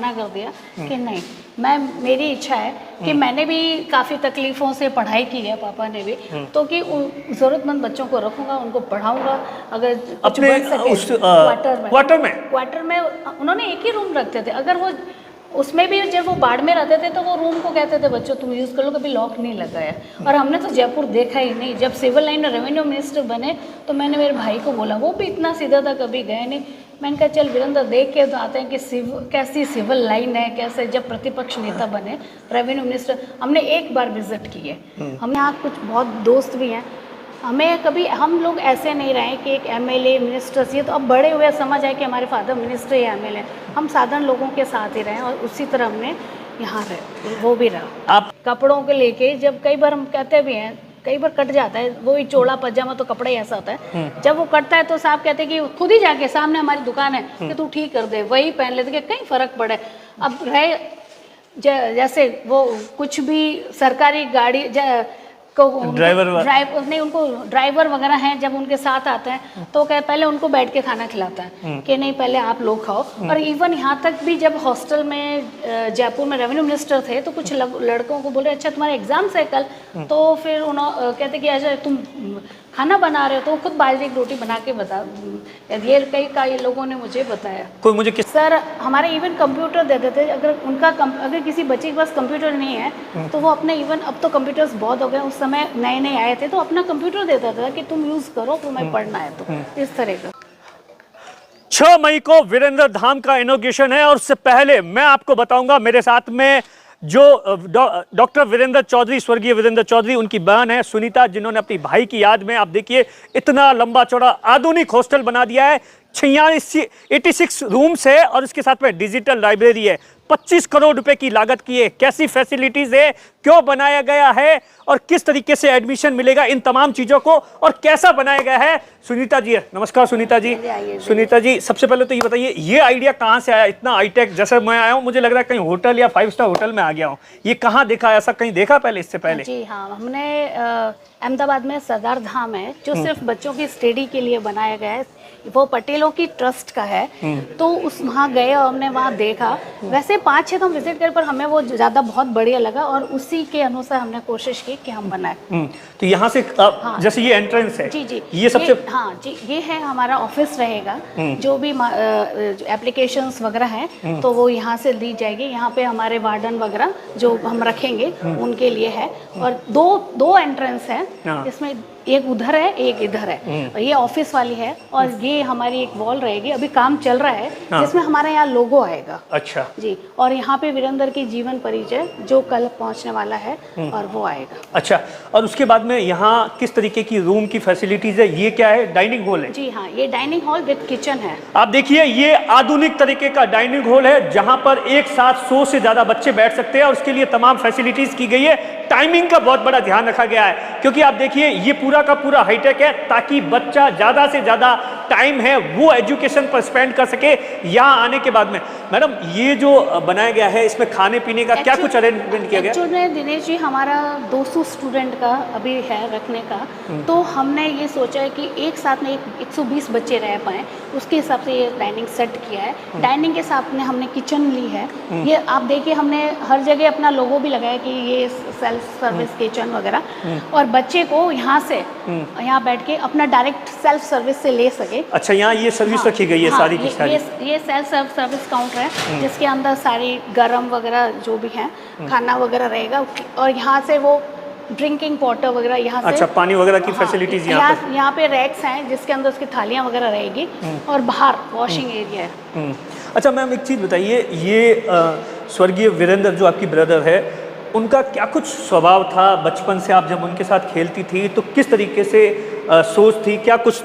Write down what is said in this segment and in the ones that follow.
मना कर दिया कि नहीं, मेरी इच्छा है कि मैंने भी काफ़ी तकलीफ़ों से पढ़ाई की है, पापा ने भी, तो कि ज़रूरतमंद बच्चों को रखूँगा, उनको पढ़ाऊँगा, अगर कुछ बन सके। क्वार्टर में उन्होंने एक ही रूम रखते थे, अगर वो उसमें भी जब वो बाढ़ में रहते थे तो वो रूम को कहते थे बच्चों तुम यूज़ कर लो, कभी लॉक नहीं लगाया। और हमने तो जयपुर देखा ही नहीं। जब सिविल लाइन रेवेन्यू मिनिस्टर बने तो मैंने मेरे भाई को बोला, वो भी इतना सीधा था, कभी गए नहीं। मैंने कहा चल वीरेंद्र देख के तो आते हैं कि कैसी सिविल लाइन है, कैसे जब प्रतिपक्ष नेता बने रेवेन्यू मिनिस्टर, हमने एक बार विजिट की है। हम यहाँ कुछ बहुत दोस्त भी हैं, हमें कभी हम लोग ऐसे नहीं रहे कि एक एमएलए मिनिस्टर से, तो अब बड़े हुए समझ आए कि हमारे फादर मिनिस्टर या एमएलए, हम साधारण लोगों के साथ ही रहे और उसी तरह हमने यहाँ रहे, वो भी रहा। आप कपड़ों के लेके जब कई बार हम कहते भी हैं, कई बार कट जाता है, वो ही चोला पजामा तो कपड़ा ही ऐसा होता है, जब वो कटता है तो साहब कहते हैं कि खुद ही जाके सामने हमारी दुकान है कि तू ठीक कर दे, वही पहन लेते कि कहीं फ़र्क पड़े। अब रहे जैसे वो कुछ भी सरकारी गाड़ी ड्राइवर नहीं, उनको ड्राइवर वगैरह हैं, जब उनके साथ आते हैं तो क्या पहले उनको बैठ के खाना खिलाता है कि नहीं पहले आप लोग खाओ। और इवन यहाँ तक भी जब हॉस्टल में जयपुर में रेवेन्यू मिनिस्टर थे तो कुछ लड़कों को बोले अच्छा तुम्हारे एग्जाम्स है कल, तो फिर उन्होंने कहते कि अच्छा तुम खाना बना रहे हो, तो खुद बाजरे की रोटी बना के बता, ये कई लोगों ने मुझे बताया। कोई मुझे सर हमारे इवन कंप्यूटर देते थे, अगर किसी बच्चे के पास कंप्यूटर नहीं है तो वो अपने इवन, अब तो कंप्यूटर्स बहुत हो गए, उस समय नए नए आए थे, तो अपना कंप्यूटर देता था कि तुम यूज़ करो, तुम्हें पढ़ना है तो इस तरह का। 6 मई को वीरेंद्र धाम का इनॉग्रेशन है और उससे पहले मैं आपको बताऊंगा मेरे साथ में जो डॉक्टर वीरेंद्र चौधरी, स्वर्गीय वीरेंद्र चौधरी, उनकी बहन है सुनीता, जिन्होंने अपनी भाई की याद में, आप देखिए इतना लंबा चौड़ा आधुनिक हॉस्टल बना दिया है। 86 रूम्स है और इसके साथ में डिजिटल लाइब्रेरी है। 25 करोड़ रुपए की लागत की है। कैसी फैसिलिटीज है, क्यों बनाया गया है और किस तरीके से एडमिशन मिलेगा, इन तमाम चीजों को और कैसा बनाया गया है, सुनीता जी है। नमस्कार सुनीता जी। सुनीता जी, सबसे पहले तो ये बताइए, ये आइडिया कहाँ से आया? इतना हाईटेक, जैसे मैं आया हूँ मुझे लग रहा है कहीं होटल या 5 स्टार होटल में आ गया हूँ। ये कहाँ देखा, ऐसा कहीं देखा पहले, इससे पहले? जी हाँ, हमने अहमदाबाद में सरदार धाम है जो सिर्फ बच्चों की स्टडी के लिए बनाया गया है, वो पटेलों की ट्रस्ट का है। तो उस वहाँ गए और हमने वहाँ देखा, वैसे 5-6 तो हम विजिट कर, पर हमें वो ज़्यादा बहुत बढ़िया लगा और उसी के अनुसार हमने कोशिश की कि हम बनाए। तो यहाँ से हाँ, जैसे ये एंट्रेंस है, जी ये सबसे हाँ जी, ये है हमारा ऑफिस रहेगा, जो भी एप्लीकेशंस वगैरह हैं तो वो यहाँ से दी जाएगी। यहाँ पे हमारे वार्डन वगैरह जो हम रखेंगे उनके लिए है, और दो एंट्रेंस है, इसमें एक उधर है एक इधर है, और ये ऑफिस वाली है, और ये हमारी एक वॉल रहेगी, अभी काम चल रहा है जिसमें हमारा यहाँ लोगो आएगा। अच्छा जी, और यहाँ पे वीरेंद्र की जीवन परिचय जो कल पहुँचने वाला है और वो आएगा। अच्छा, और उसके बाद में यहाँ किस तरीके की रूम की फैसिलिटीज है? ये क्या है, डाइनिंग हॉल है? जी हाँ, ये डाइनिंग हॉल विद किचन है। आप देखिए ये आधुनिक तरीके का डाइनिंग हॉल है जहां पर एक साथ 100 से ज्यादा बच्चे बैठ सकते हैं और उसके लिए तमाम फैसिलिटीज की गई है। टाइमिंग का बहुत बड़ा ध्यान रखा गया है, क्योंकि आप देखिए ये पूरा का पूरा हाईटेक है, ताकि बच्चा ज्यादा से ज्यादा टाइम है वो एजुकेशन पर स्पेंड कर सके यहाँ आने के बाद में। मैडम, ये जो बनाया गया है, इसमें खाने पीने का क्या कुछ अरेंजमेंट किया गया? एक्चुअली दिनेश जी, हमारा 200 स्टूडेंट का अभी है रखने का, तो हमने ये सोचा है कि एक साथ में 120 बच्चे रह पाएँ, उसके हिसाब से ये डाइनिंग सेट किया है। डाइनिंग के साथ में हमने किचन ली है। ये आप देखिए, हमने हर जगह अपना लोगो भी लगाया कि ये सेल्फ सर्विस किचन वगैरह, और बच्चे को यहाँ से यहाँ बैठ के अपना डायरेक्ट सेल्फ सर्विस से ले सके। अच्छा, यहाँ ये सर्विस रखी गई है सारी की सारी? ये सेल्फ सर्विस काउंटर है जिसके अंदर सारी गरम वगैरह जो भी है खाना वगैरह रहेगा, और यहाँ से वो ड्रिंकिंग वाटर वगैरह यहाँ से, अच्छा, पानी वगैरह की फैसिलिटीज यहाँ पे रैक्स हैं जिसके अंदर उसकी थालियाँ वगैरह रहेगी, और बाहर वॉशिंग एरिया है। अच्छा मैम, एक चीज़ बताइए, ये स्वर्गीय वीरेंद्र जो आपकी ब्रदर है, उनका क्या कुछ स्वभाव था बचपन से? आप जब उनके साथ खेलती थी तो किस तरीके से सोच थी, क्या कुछ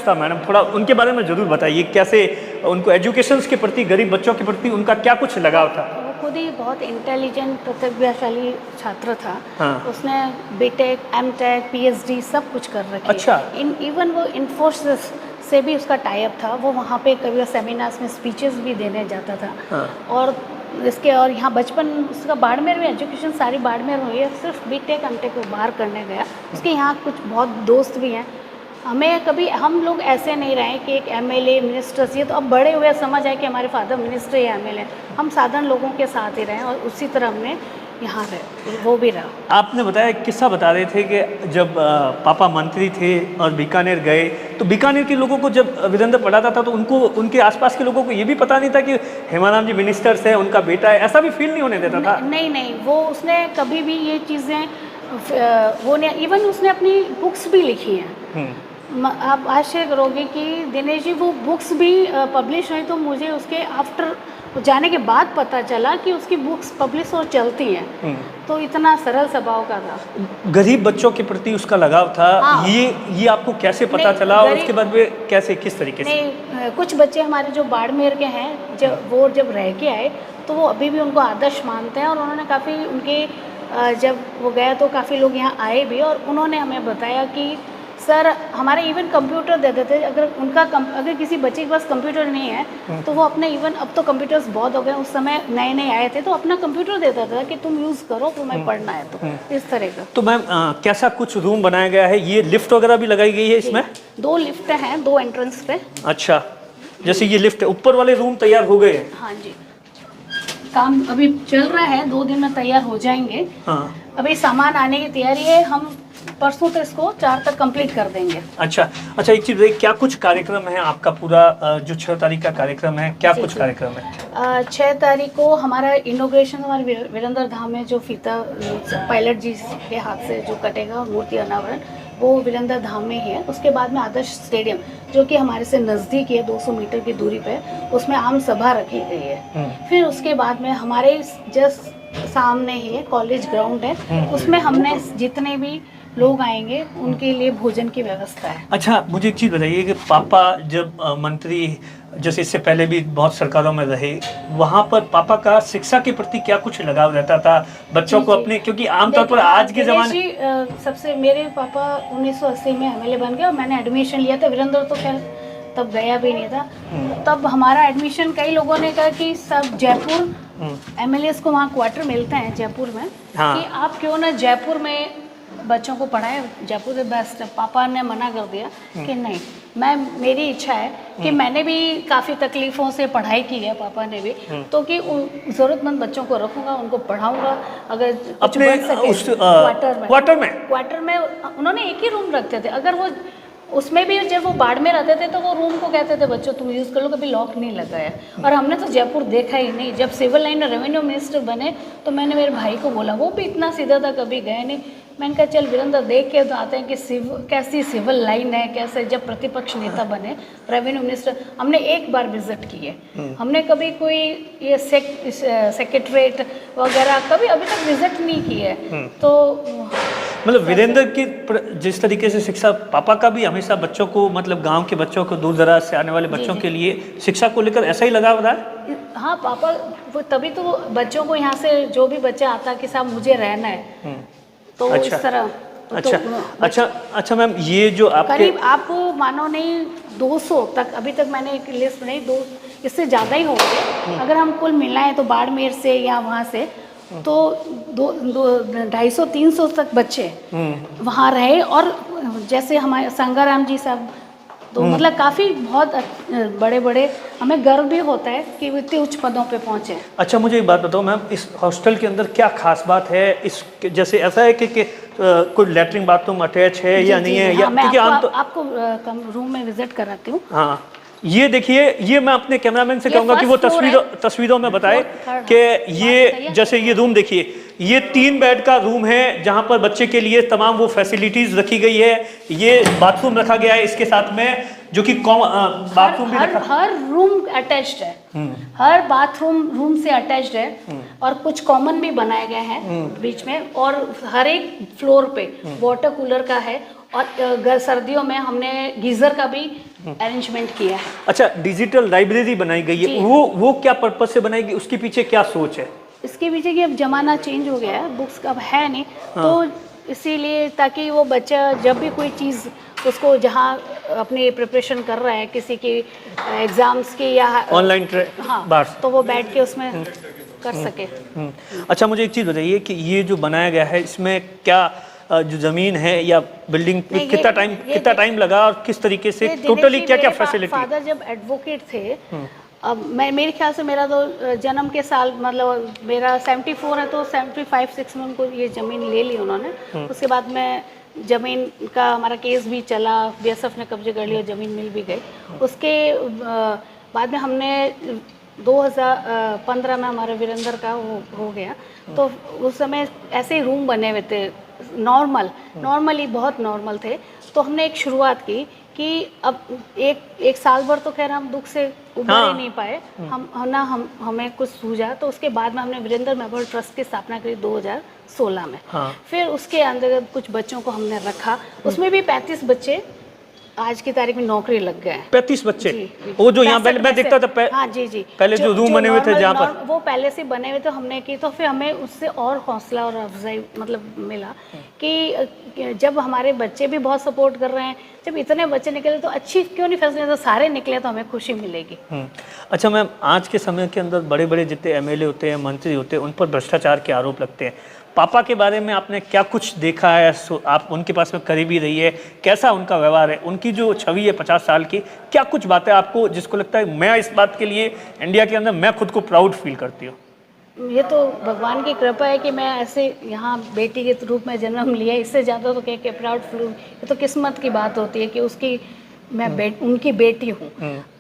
था मैडम? थोड़ा उनके बारे में ज़रूर बताइए, कैसे उनको एजुकेशन के प्रति, गरीब बच्चों के प्रति उनका क्या कुछ लगाव था? वो खुद ही बहुत इंटेलिजेंट, प्रतिभाशाली छात्र था। हाँ। उसने बीटेक, एमटेक, पीएचडी सब कुछ कर रखी। अच्छा। इवन वो इन्फोसिस से भी उसका टाई अप था, वो वहाँ पे कभी सेमिनार्स में स्पीचेस भी देने जाता था। हाँ। और यहाँ बचपन उसका बाड़मेर में एजुकेशन सारी बाड़मेर हुई है, सिर्फ बीटेक एमटेक वो बाहर करने गया। उसके यहाँ कुछ बहुत दोस्त भी हैं, हमें कभी हम लोग ऐसे नहीं रहे कि एक एमएलए मिनिस्टर्स, ये तो अब बड़े हुए समझ आए कि हमारे फादर मिनिस्टर या एमएलए, हम साधारण लोगों के साथ ही रहे और उसी तरह हमने यहाँ रहे, वो भी रहा। आपने बताया, एक किस्सा बता रहे थे कि जब पापा मंत्री थे और बीकानेर गए, तो बीकानेर के लोगों को जब वीरेंद्र पढ़ाता था तो उनको, उनके आसपास के लोगों को ये भी पता नहीं था कि हेमाराम जी मिनिस्टर्स है, उनका बेटा है, ऐसा भी फील नहीं होने देता था? नहीं नहीं, वो उसने कभी भी ये चीज़ें वो नहीं, इवन उसने अपनी बुक्स भी लिखी हैं। आप आश्चर्य करोगे कि दिनेश जी वो बुक्स भी पब्लिश हुई, तो मुझे उसके आफ्टर जाने के बाद पता चला कि उसकी बुक्स पब्लिश और चलती हैं। तो इतना सरल स्वभाव का था। गरीब बच्चों के प्रति उसका लगाव था। हाँ। ये आपको कैसे पता चला और उसके बाद में कैसे, किस तरीके से? नहीं, कुछ बच्चे हमारे जो बाड़मेर के हैं, जब रह के आए तो वो अभी भी उनको आदर्श मानते हैं, और उन्होंने काफ़ी उनके जब वो गया तो काफ़ी लोग यहाँ आए भी, और उन्होंने हमें बताया कि सर हमारे इवन कंप्यूटर दे देते, अगर किसी बच्चे के पास कंप्यूटर नहीं है तो वो अपने, इवन अब तो कंप्यूटर्स बहुत हो गए, उस समय नए नए आए थे, तो अपना कंप्यूटर देता था कि तुम यूज़ करो, तुम्हें पढ़ना है तो, इस तरह का। तो मैम कैसा कुछ रूम बनाया गया है? ये लिफ्ट वगैरह भी लगाई गई है इसमें? 2 लिफ्ट हैं, 2 एंट्रेंस पे। अच्छा, जैसे ये लिफ्ट है, ऊपर वाले रूम तैयार हो गए हैं? हाँ जी, काम अभी चल रहा है, 2 दिन में तैयार हो जाएंगे। हाँ। अभी सामान आने की तैयारी है, हम परसों तो इसको 4 तक कंप्लीट कर देंगे। अच्छा, एक चीज बताइए, क्या कुछ कार्यक्रम है आपका? पूरा जो 6 तारीख का कार्यक्रम है, क्या कुछ कार्यक्रम है? 6 तारीख को हमारा इनॉग्रेशन, हमारे वीरेंद्र धाम में जो फीता पायलट जी के हाथ से जो कटेगा और मूर्ति अनावरण, वो वीरेंद्र धाम में ही है। उसके बाद में आदर्श स्टेडियम, जो कि हमारे से नज़दीक है, 200 मीटर की दूरी पे, उसमें आम सभा रखी गई है। फिर उसके बाद में हमारे जस्ट सामने ही कॉलेज ग्राउंड है, उसमें हमने जितने भी लोग आएंगे उनके लिए भोजन की व्यवस्था है। अच्छा, मुझे एक चीज़ बताइए कि पापा जब मंत्री, जैसे इससे पहले भी बहुत सरकारों में रहे, वहाँ पर पापा का शिक्षा के प्रति क्या कुछ लगाव रहता था बच्चों को अपने? क्योंकि आमतौर पर आज के ज़माने, सबसे मेरे पापा 1980 में एमएलए बन गए और मैंने एडमिशन लिया था। वीरेंद्र तो खैर तब गया भी नहीं था। तब हमारा एडमिशन, कई लोगों ने कहा कि सब जयपुर एमएलएस को वहाँ क्वार्टर मिलते हैं जयपुर में, हाँ। कि आप क्यों ना जयपुर में बच्चों को पढ़ाएं, जयपुर से बेस्ट है। पापा ने मना कर दिया कि नहीं, मेरी इच्छा है कि मैंने भी काफ़ी तकलीफ़ों से पढ़ाई की है, पापा ने भी, तो कि ज़रूरतमंद बच्चों को रखूँगा, उनको पढ़ाऊँगा, अगर कुछ बन सके। क्वार्टर में उन्होंने एक ही रूम रखते थे, अगर वो उसमें भी जब वो बाड़मेर रहते थे तो वो रूम को कहते थे बच्चों तुम यूज़ कर लो, कभी लॉक नहीं लगाया। और हमने तो जयपुर देखा ही नहीं। जब सिविल लाइन और रेवेन्यू मिनिस्टर बने तो मैंने मेरे भाई को बोला, वो भी इतना सीधा था, कभी गए नहीं। मैंने कहा चल वीरेंद्र देख के तो आते हैं कि कैसी सिविल लाइन है, कैसे जब प्रतिपक्ष नेता बने रेवेन्यू मिनिस्टर। हमने एक बार विजिट की है, हमने कभी कोई ये सेक्रेटरेट वगैरह कभी अभी तक विजिट नहीं की है। तो मतलब वीरेंद्र की जिस तरीके से शिक्षा, पापा का भी हमेशा बच्चों को, मतलब गांव के बच्चों को, दूर दराज से आने वाले बच्चों के लिए शिक्षा को लेकर ऐसा ही लगाव रहा है। हाँ, पापा वो तभी तो बच्चों को यहाँ से जो भी बच्चा आता कि साहब मुझे रहना है, तो अच्छा, इस तरह। अच्छा मैम, ये जो आपके करीब आप मानो नहीं 200 तक, अभी तक मैंने एक लिस्ट नहीं, 2 इससे ज़्यादा ही होंगे अगर हम कुल मिलाएं, तो बाड़मेर से या वहाँ से तो 250-300 तक बच्चे वहाँ रहे। और जैसे हमारे संगाराम जी साहब, तो मतलब काफ़ी बहुत बड़े बड़े, हमें गर्व भी होता है कि वो इतने उच्च पदों पे पहुँचे। अच्छा, मुझे एक बात बताओ मैम, इस हॉस्टल के अंदर क्या खास बात है? इस जैसे ऐसा है कि कोई लैट्रिन बाथरूम अटैच है या नहीं है? या मैं आपको रूम में विजिट कराती हूँ। हाँ, ये देखिए, ये मैं अपने कैमरामैन से कहूँगा कि वो तस्वीरों में बताए कि ये, जैसे ये रूम देखिए, ये 3 बेड का रूम है जहाँ पर बच्चे के लिए तमाम वो फैसिलिटीज रखी गई है। ये बाथरूम रखा गया है इसके साथ में, जो कि बाथरूम भी हर रूम अटैच्ड है, हर बाथरूम रूम से अटैच्ड है, और कुछ कॉमन भी बनाए गए हैं बीच में, और हर एक फ्लोर पे वाटर कूलर का है, और सर्दियों में हमने गीजर का भी अरेंजमेंट किया है। अच्छा, डिजिटल लाइब्रेरी बनाई गई है, वो क्या पर्पज से बनाई गई, उसके पीछे क्या सोच है? इसके पीछे कि अब जमाना चेंज हो गया है, बुक्स का अब है नहीं, तो इसीलिए ताकि वो बच्चा जब भी कोई चीज़ उसको, जहाँ अपनी प्रिपरेशन कर रहा है किसी की एग्जाम्स की या ऑनलाइन, हाँ, तो वो बैठ के उसमें कर सके। अच्छा, मुझे एक चीज़ बताइए कि ये जो बनाया गया है, इसमें क्या जो जमीन है या बिल्डिंग नहीं, कितना टाइम लगा और किस तरीके से टोटली क्या क्या फैसिलिटी? फादर जब एडवोकेट थे, अब मेरे ख्याल से मेरा तो जन्म के साल मतलब मेरा 74 है, तो 75-6 में उनको ये ज़मीन ले ली उन्होंने। उसके बाद में ज़मीन का हमारा केस भी चला, बीएसएफ ने कब्जे कर लिया, ज़मीन मिल भी गई। उसके बाद में हमने 2015 में हमारा वीरेंद्र का वो हो गया, तो उस समय ऐसे ही रूम बने हुए थे, नॉर्मली बहुत नॉर्मल थे। तो हमने एक शुरुआत की कि अब एक साल भर तो खैर हम दुख से उबर ही नहीं पाए, हमें कुछ सूझा। तो उसके बाद में हमने वीरेंद्र मेमोरियल ट्रस्ट की स्थापना करी 2016 में। फिर उसके अंदर कुछ बच्चों को हमने रखा, उसमें भी 35 बच्चे आज की तारीख में नौकरी लग गए हैं। 35 बच्चे? वो जो यहाँ पहले मैं देखता था हाँ जी पहले जो रूम बने हुए थे जहाँ पर वो पहले से बने हुए थे हमने की, तो फिर हमें उससे और हौसला और अफजाई मतलब मिला कि जब हमारे बच्चे भी बहुत सपोर्ट कर रहे हैं, जब इतने बच्चे निकले तो अच्छी क्यों नहीं फैसले, तो सारे निकले तो हमें खुशी मिलेगी। अच्छा मैम, आज के समय के अंदर बड़े बड़े जितने एमएलए होते हैं, मंत्री होते हैं, उन पर भ्रष्टाचार के आरोप लगते हैं। पापा के बारे में आपने क्या कुछ देखा है? आप उनके पास में करीबी रही है, कैसा उनका व्यवहार है, उनकी जो छवि है 50 साल की, क्या कुछ बातें आपको जिसको लगता है मैं इस बात के लिए इंडिया के अंदर मैं खुद को प्राउड फील करती हूँ? ये तो भगवान की कृपा है कि मैं ऐसे यहाँ बेटी के रूप में जन्म लिया, इससे ज़्यादा तो क्या प्राउड फील, ये तो किस्मत की बात होती है कि उसकी मैं उनकी बेटी हूँ।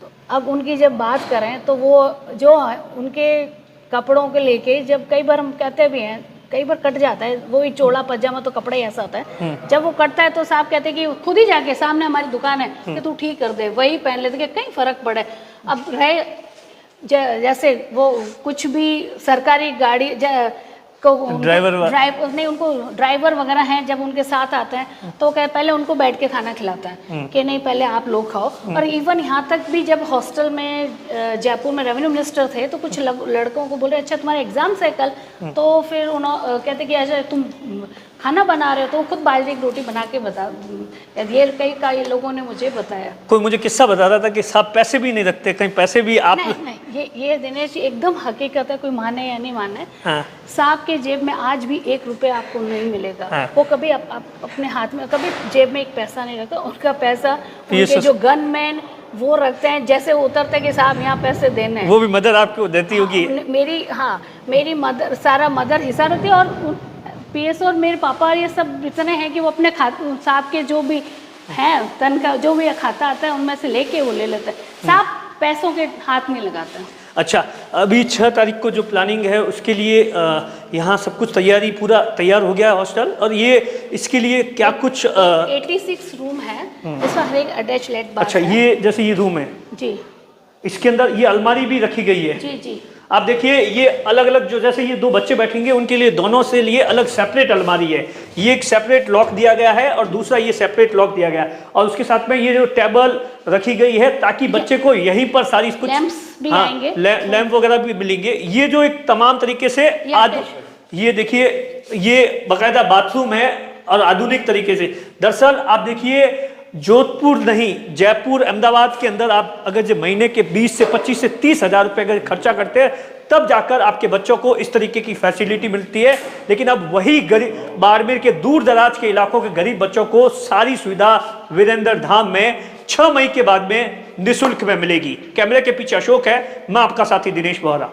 तो अब उनकी जब बात करें तो वो जो है उनके कपड़ों के लेके, जब कई बार हम कहते भी हैं, कई बार कट जाता है, वो ही चोला पजामा तो कपड़ा ही ऐसा होता है, जब वो कटता है तो साहब कहते हैं कि खुद ही जाके सामने हमारी दुकान है कि तू ठीक कर दे, वही पहन लेते कि कहीं फ़र्क पड़े। अब रहे जैसे वो कुछ भी सरकारी गाड़ी ड्राइवर नहीं, उनको ड्राइवर वगैरह हैं, जब उनके साथ आते हैं तो कहे पहले उनको बैठ के खाना खिलाता है कि नहीं पहले आप लोग खाओ। और इवन यहाँ तक भी जब हॉस्टल में जयपुर में रेवेन्यू मिनिस्टर थे तो कुछ लड़कों को बोले अच्छा तुम्हारे एग्जाम्स है कल, तो फिर उन्होंने कहते कि अच्छा तुम खाना बना रहे हो, तो खुद बाजरे की रोटी बना के बता, ये कई लोगों ने मुझे बताया। कोई मुझे किस्सा बता रहा था कि साहब पैसे भी नहीं रखते, कहीं पैसे भी आप नहीं, ये दिनेश जी एकदम हकीकत है, कोई माने या नहीं माने। साहब के जेब में आज भी 1 रुपया आपको नहीं मिलेगा। वो कभी अपने हाथ में कभी जेब में 1 पैसा नहीं रखता, उनका पैसा उनके जो गनमैन वो रखते हैं, जैसे वो उतरते कि साहब यहाँ पैसे देने हैं। वो भी मदर आपको देती होगी? मेरी मदर सारा मदर हिस्सा रखती है, और पीएस और मेरे पापा ये सब इतने हैं कि वो अपने साहब के जो भी हैं तनख्वाह जो भी खाता आता है उनमें से लेके वो ले लेते हैं। साहब पैसों के हाथ नहीं लगाते हैं। अच्छा, अभी 6 तारीख को जो प्लानिंग है उसके लिए यहाँ सब कुछ तैयारी पूरा तैयार हो गया है हॉस्टल, और ये इसके लिए क्या कुछ 86 रूम है, इसमें हर एक अटैच लेट बाथ। अच्छा, ये जैसे ये रूम है जी, इसके अंदर ये अलमारी भी रखी गई है। जी आप देखिए ये अलग अलग, जो जैसे ये 2 बच्चे बैठेंगे उनके लिए दोनों से लिए अलग सेपरेट अलमारी है, ये एक सेपरेट लॉक दिया गया है और दूसरा ये सेपरेट लॉक दिया गया है, और उसके साथ में ये जो टेबल रखी गई है ताकि बच्चे को यहीं पर सारी कुछ लैंप वगैरह भी मिलेंगे। ये जो एक तमाम तरीके से आज ये देखिए ये बाकायदा बाथरूम है और आधुनिक तरीके से। दरअसल आप देखिए जोधपुर नहीं, जयपुर अहमदाबाद के अंदर आप अगर जो महीने के 20 से 25 से 30 हज़ार रुपये अगर खर्चा करते हैं तब जाकर आपके बच्चों को इस तरीके की फैसिलिटी मिलती है। लेकिन अब वही गरीब बाड़मेर के दूर दराज के इलाकों के गरीब बच्चों को सारी सुविधा वीरेंद्र धाम में 6 मई के बाद में निःशुल्क में मिलेगी। कैमरे के पीछे अशोक है, मैं आपका साथी दिनेश बोहरा।